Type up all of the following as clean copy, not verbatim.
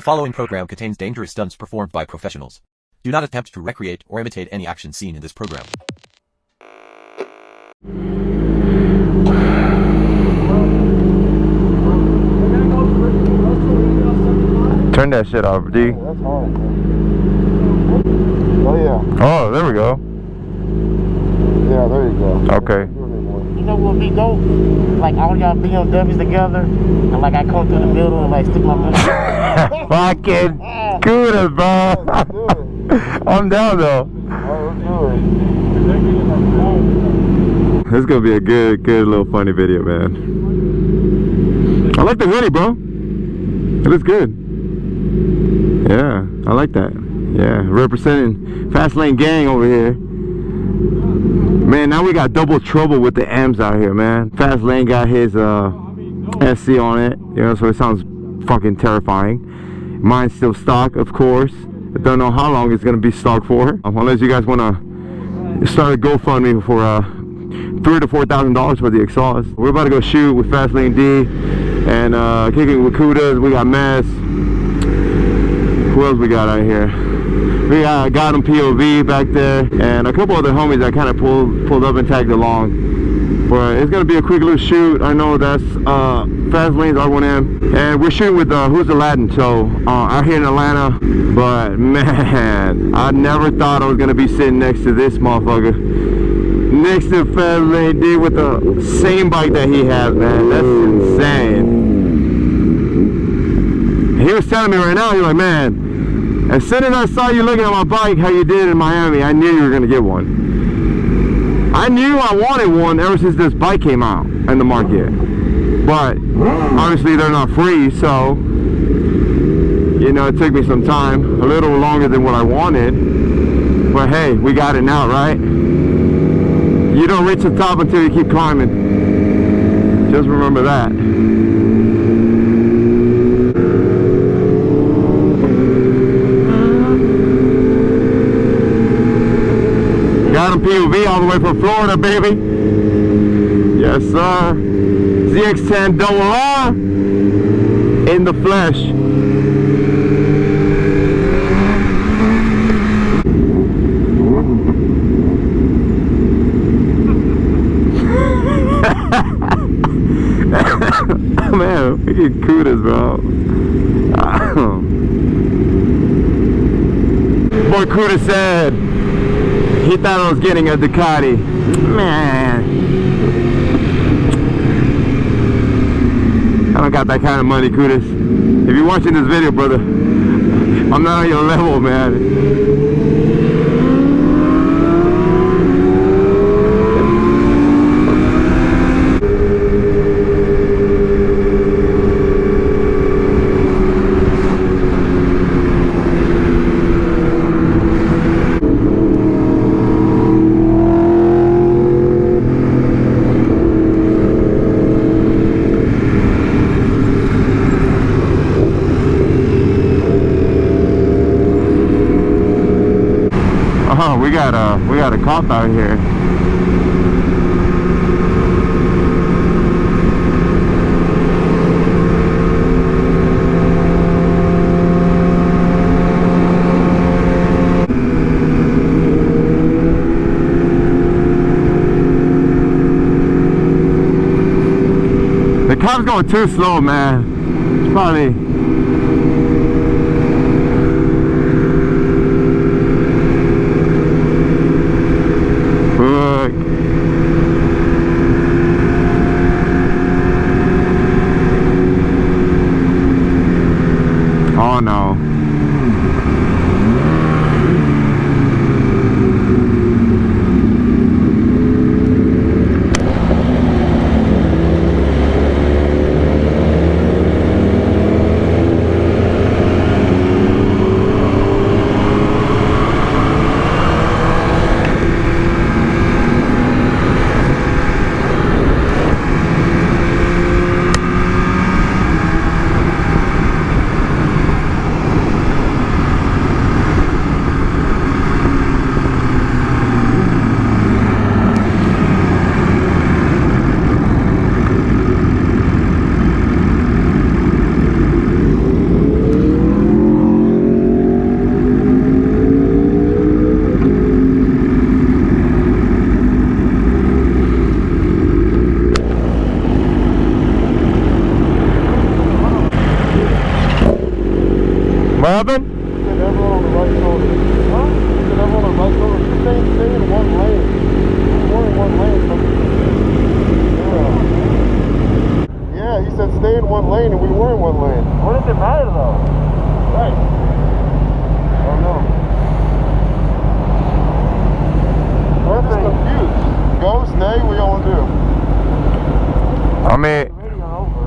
The following program contains dangerous stunts performed by professionals. Do not attempt to recreate or imitate any action seen in this program. Turn that shit off, D. That's hard, man. Oh, yeah. Oh, there we go. Yeah, there you go. Okay. You know what we go? Like all y'all BMWs together, and like I come through the middle and like stick my middle. Fucking good, bro. I'm down though. This is gonna be a good little funny video, man. I like the hoodie, bro. It looks good. Yeah, I like that. Yeah, representing Fast Lane Gang over here. Man, now we got double trouble with the M's out here, man. Fast Lane got his SC on it, you know, so it sounds fucking terrifying. Mine's still stock, of course. I don't know how long it's gonna be stock for, unless you guys wanna start a GoFundMe for $3,000 to $4,000 for the exhaust. We're about to go shoot with Fast Lane D and kicking with Kudas. We got Mess. Who else we got out here? We got him POV back there, and a couple other homies that kind of pulled up and tagged along. But it's gonna be a quick little shoot. I know that's Fast Lane's R1M, and we're shooting with Who's Aladdin, so out here in Atlanta. But man, I never thought I was gonna be sitting next to this motherfucker, next to Fast Lane D with the same bike that he has, man. That's insane. He was telling me right now, he's like, man, as soon as I saw you looking at my bike, how you did in Miami, I knew you were gonna get one. I knew I wanted one ever since this bike came out in the market. But obviously they're not free, so you know, it took me some time, a little longer than what I wanted. But hey, we got it now, right? You don't reach the top until you keep climbing. Just remember that. Got him POV all the way from Florida, baby. Yes, sir. ZX10 double R in the flesh. Man, we get Kudas, bro. Boy, Kudas said he thought I was getting a Ducati. Man, I don't got that kind of money, Kudas. If you're watching this video, brother, I'm not on your level, man. We got a cop out here. The cop's going too slow, man. It's probably mean, radio over.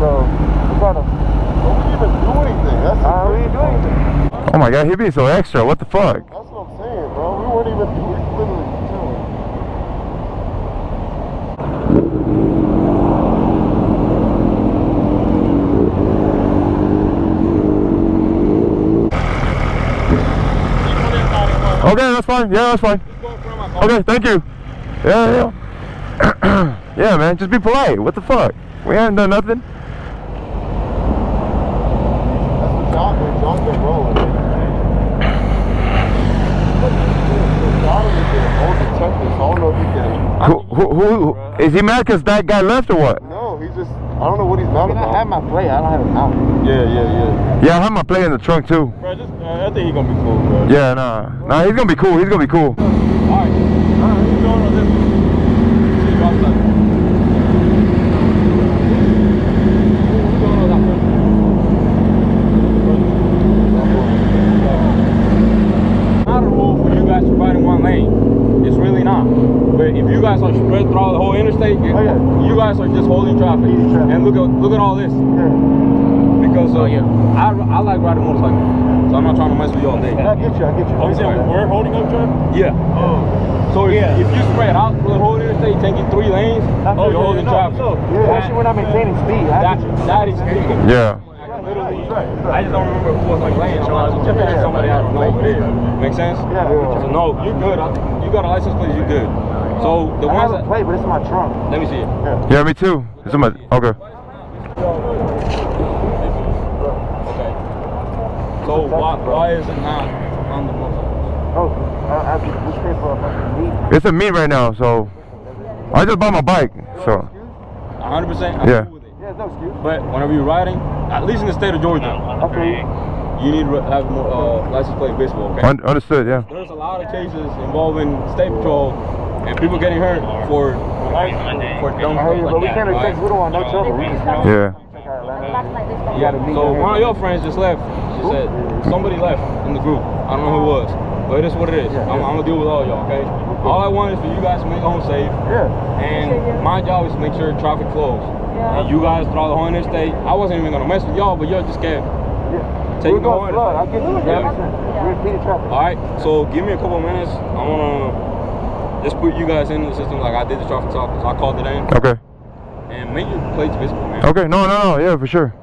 So, we gotta. But we didn't even do anything. That's we didn't do anything. oh my god, he being so extra. What the fuck? That's what I'm saying, bro. We weren't even. We literally chilling. Okay, that's fine. Yeah, that's fine. Okay, thank you. Yeah, yeah. Yeah, man, just be polite. What the fuck? We haven't done nothing. That's what John's been rolling. I don't know if he can. Who is he mad because that guy left or what? No, he's just. I don't know what he's mad about. I have my plate. I don't have it out. Yeah. Yeah, I have my plate in the trunk too. Bro, just, I think he's gonna be cool, bro. Yeah, nah, he's gonna be cool. He's gonna be cool. Alright, what's going on this? See you outside. What's going on that first? Not a rule for you guys to ride in one lane. It's really not. But if you guys are spread throughout the whole interstate, you guys are just holding traffic. And look at all this. Because I like riding motorcycles, so I'm not trying to mess with you all day. I get you. I'm saying we're holding up traffic. Yeah. Oh. So if you spread out through the whole interstate, taking 3 lanes, you're holding traffic. Especially when I'm maintaining speed. That is speeding. Yeah. I just don't remember who was like laying. Somebody I don't know over there. Make sense? Yeah. So no, you're good. You got a license plate, you're good. So the I ones have that a plate, but it's in my trunk. let me see it. Yeah, me too. It's in my, okay. Okay. So why is it not on the motorcycle? Oh, I just pay for a fucking meat. It's a meet right now, so I just bought my bike, so 100%. Yeah. Cool with it. Yeah, no excuse. But whenever you're riding, at least in the state of Georgia, Okay. you need to have license plate visible. Okay. Understood. Yeah. There's a lot of cases involving state patrol and people getting hurt for dumb I hear you, stuff but we like can't that. expect. We don't want no trouble. We just want. Yeah. Yeah. So one of your friends just left. She said somebody left in the group. I don't know who it was, but it is what it is. I'm gonna deal with all y'all. Okay. All I want is for you guys to make home safe. Yeah. And my job is to make sure traffic flows. And you guys throughout the whole interstate, I wasn't even gonna mess with y'all, but y'all just kept taking the whole blood. I interstate. get you. We're repeating traffic. All right, so give me a couple of minutes. I wanna just put you guys into the system like I did the traffic stop, so I called it in. Okay. And make your plates visible, man. Okay. No. Yeah, for sure.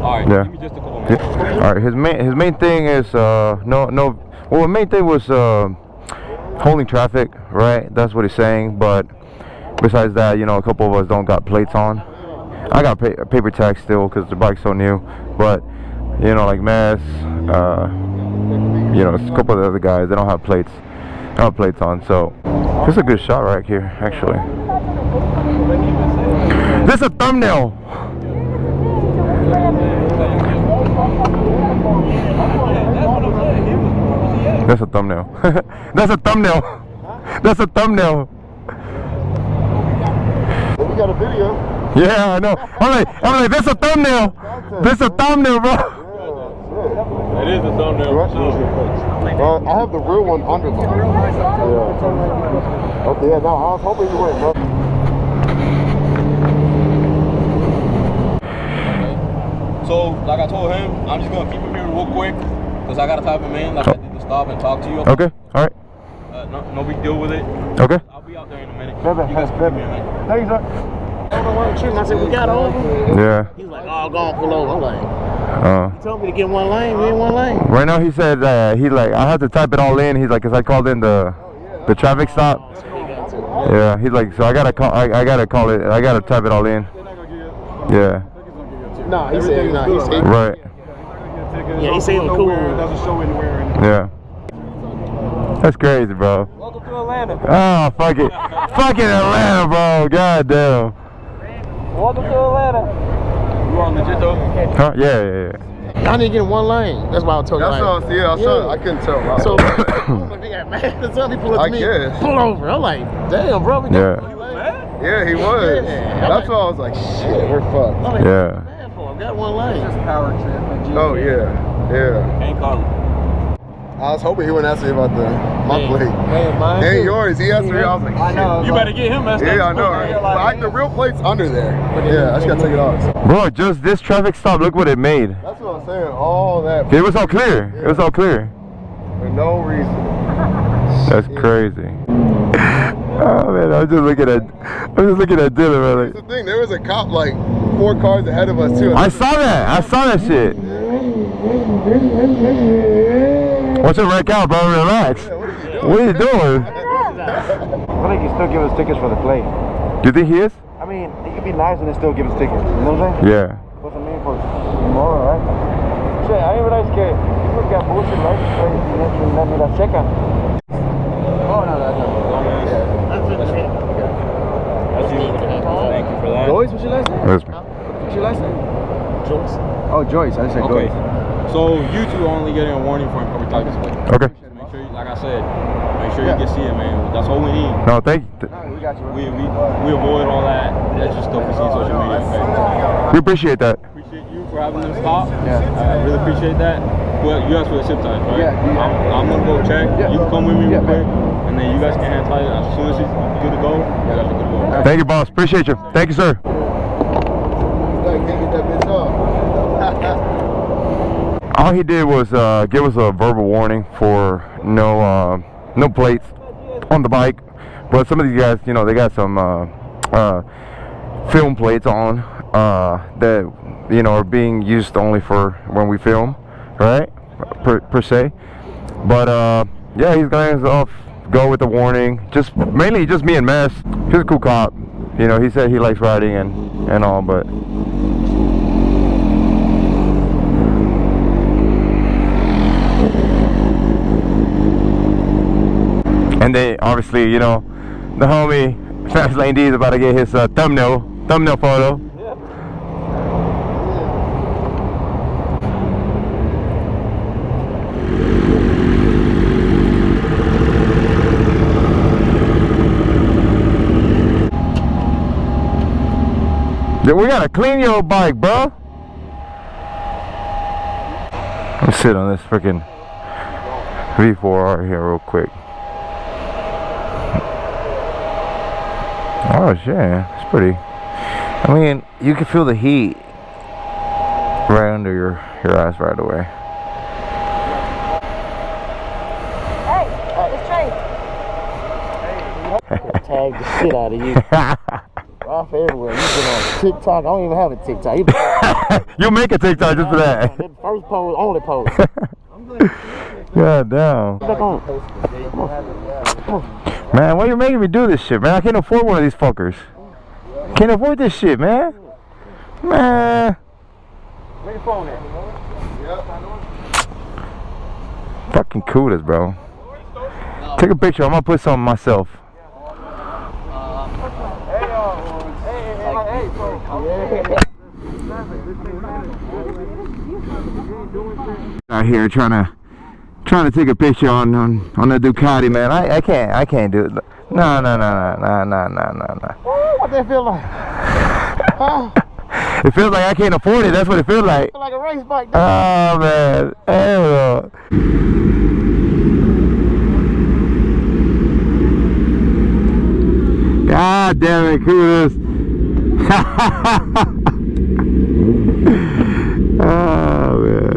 All right. Yeah. Give me just a couple of minutes. All right. His main thing is no. Well, the main thing was holding traffic, right? That's what he's saying. But besides that, a couple of us don't got plates on. I got paper tag still because the bike's so new. But like Mass, a couple of the other guys, they don't have plates. They don't have plates on. So this is a good shot right here, actually. This is a thumbnail. That's a thumbnail. That's a thumbnail. That's a thumbnail. But we got a video. Yeah, I know. I'm like, that's a thumbnail. That's a thumbnail, bro. It is a thumbnail. I have the real one under mine. Yeah. Okay, yeah, no, I was hoping you would, bro. So, like I told him, I'm just gonna keep him here real quick because I gotta type him in like I did to stop and talk to you. Okay, all right. No big deal with it. Okay. I'll be out there in a minute. Baby, You guys can give me a minute. Thank you, sir. I said, we got over. Yeah. He's like, oh, go on, pull over. I'm like, He told me to get in one lane. We in one lane. Right now, he said I have to type it all in. He's like, cause I called in the traffic stop. Yeah. He's like, so I gotta call it. I gotta type it all in. Yeah. No, he said, Right. yeah, he said it was cool. Yeah. That's crazy, bro. Welcome to Atlanta. Oh, fuck it. Fucking Atlanta, bro. God damn. Welcome to Atlanta. You on legit though? Huh? Yeah. I need to get in one lane. That's why I told you. That's what I was, I couldn't tell. So, like, they got mad. Some people look at me, guess. pull over. I'm like, damn, bro. We Yeah. Yeah, he was. Yeah. That's why I was like, shit, we're fucked. I'm like, Yeah. mad for him. Got one lane. Oh, yeah. Ain't calling. I was hoping he wouldn't ask me about my plate. Man, mine Ain't too. yours. He asked me. I was like, I know. You better get him messed up. yeah, I know. Right? But the real plate's under there. Yeah, I just gotta take it off. Bro, just this traffic stop, look what it made. That's what I'm saying. All that. It was all clear. It was all clear. For no reason. That's crazy. Oh man, I'm just looking at Dylan, man. That's the thing. There was a cop like 4 cars ahead of us too. I saw that shit. What's it wreck out, bro? Relax. Yeah, What are you doing? I think he still give us tickets for the play. Do you think he is? I mean, he could be nice and still give us tickets. You know what I'm saying? Yeah. What's I mean for tomorrow, right? Shit, I didn't realize que people got bullshit license plates and let me la checa. Oh, no, that's not. Thank you for that. Joyce, what's your last name? That's me. What's your last name? Joyce. Oh, Joyce. I said Okay. Joyce. So you two are only getting a warning for improper tire display. Okay. Make sure, like I said, make sure you can see it, man. That's all we need. No, thank you. No, we got you. We avoid all that extra stuff we see on social media. Okay? We appreciate that. Appreciate you for having them stop. Yeah. I really appreciate that. Well, you asked for the zip ties, right? Yeah. I'm gonna go check. Yeah. You can come with me real Yeah, quick, and then you guys can hand tie it. As soon as you're good to go, you guys are good to go. Thank you, boss. Appreciate you. Thank you, sir. Can't get that bitch off. All he did was give us a verbal warning for no plates on the bike. But some of these guys, you know, they got some film plates on that, you know, are being used only for when we film, right? Per se. But yeah, he's gonna go with the warning. Mainly just me and Mess. He's a cool cop. You know, he said he likes riding and all, but. And then obviously, you know, the homie Fast Lane D is about to get his thumbnail photo. Yeah, we gotta clean your bike, bro. Let me sit on this freaking V4R here real quick. Oh shit, it's pretty. I mean, you can feel the heat right under your ass right away. Hey, it's Trey. Tag the shit out of you. Off everywhere. You've been on TikTok. I don't even have a TikTok. You make a TikTok just for that. The first pose, only pose. God damn. Back on. Man, why you making me do this shit, man? I can't afford one of these fuckers. Can't afford this shit, man. Man. Where your phone at? Fucking coolest, bro. Take a picture. I'm gonna put something myself. Out here trying to take a picture on the Ducati, man. I can't do it. No. What that feel like? Huh? It feels like I can't afford it. That's what it feels like. Feel like a race bike. Oh man, hell no. God damn it, coolest. Oh man.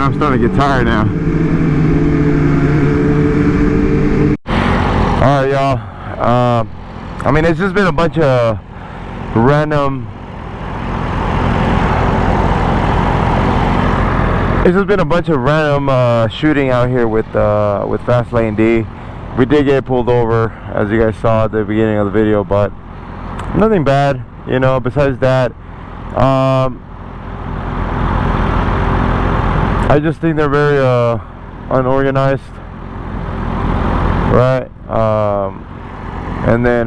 I'm starting to get tired now. Alright, y'all. I mean, it's just been a bunch of random. It's just been a bunch of random shooting out here with Fast Lane D. We did get pulled over, as you guys saw at the beginning of the video, but nothing bad, you know. Besides that, I just think they're very unorganized, right? And then